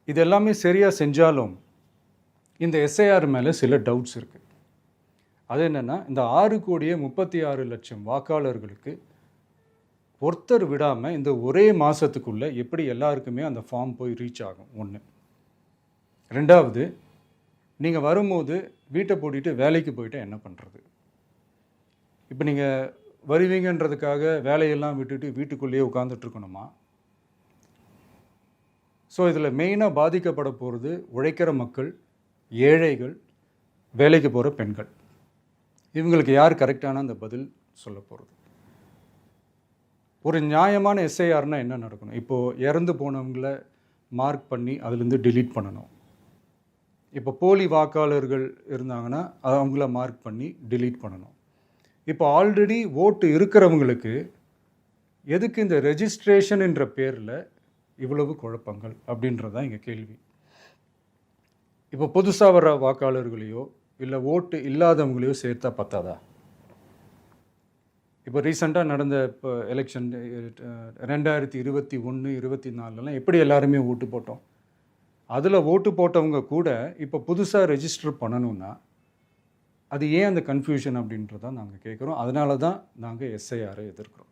இது எல்லாமே சரியாக செஞ்சாலும் இந்த எஸ்ஐஆர் மேலே சில டவுட்ஸ் இருக்குது. அது என்னென்னா, இந்த 6,36,00,000 வாக்காளர்களுக்கு ஒருத்தர் விடாமல் இந்த ஒரே மாதத்துக்குள்ளே எப்படி எல்லாருக்குமே அந்த ஃபார்ம் போய் ரீச் ஆகும்? ஒன்று. ரெண்டாவது, நீங்கள் வரும்போது வீட்டை பூட்டிட்டு வேலைக்கு போயிட்டு என்ன பண்ணுறது? இப்போ நீங்கள் வருவீங்கன்றதுக்காக வேலையெல்லாம் விட்டுட்டு வீட்டுக்குள்ளேயே உட்காந்துட்ருக்கணுமா? ஸோ இதில் மெயினாக பாதிக்கப்பட போகிறது உழைக்கிற மக்கள், ஏழைகள், வேலைக்கு போகிற பெண்கள். இவங்களுக்கு யார் கரெக்டான அந்த பதில் சொல்ல போகிறது? ஒரு நியாயமான எஸ்ஐஆர்னால் என்ன நடக்கணும்? இப்போது இறந்து போனவங்கள மார்க் பண்ணி அதுலேருந்து டிலீட் பண்ணணும். இப்போ போலி வாக்காளர்கள் இருந்தாங்கன்னா அவங்கள மார்க் பண்ணி டிலீட் பண்ணணும். இப்போ ஆல்ரெடி ஓட்டு இருக்கிறவங்களுக்கு எதுக்கு இந்த ரெஜிஸ்ட்ரேஷன் என்ற பேரில் இவ்வளவு குழப்பங்கள் அப்படின்றது தான் எங்கள் கேள்வி. இப்போ புதுசாக வர வாக்காளர்களையோ இல்லை ஓட்டு இல்லாதவங்களையோ சேர்த்தா பத்தாதா? இப்போ ரீசெண்டாக நடந்த இப்போ எலெக்ஷன் 2021, 24 எப்படி எல்லாருமே ஓட்டு போட்டோம்? அதில் ஓட்டு போட்டவங்க கூட இப்போ புதுசாக ரெஜிஸ்டர் பண்ணணுன்னா அது ஏன் அந்த கன்ஃபியூஷன் அப்படின்றதான் நாங்கள் கேட்குறோம். அதனால தான் நாங்கள் எஸ்ஐஆரை எதிர்க்கிறோம்.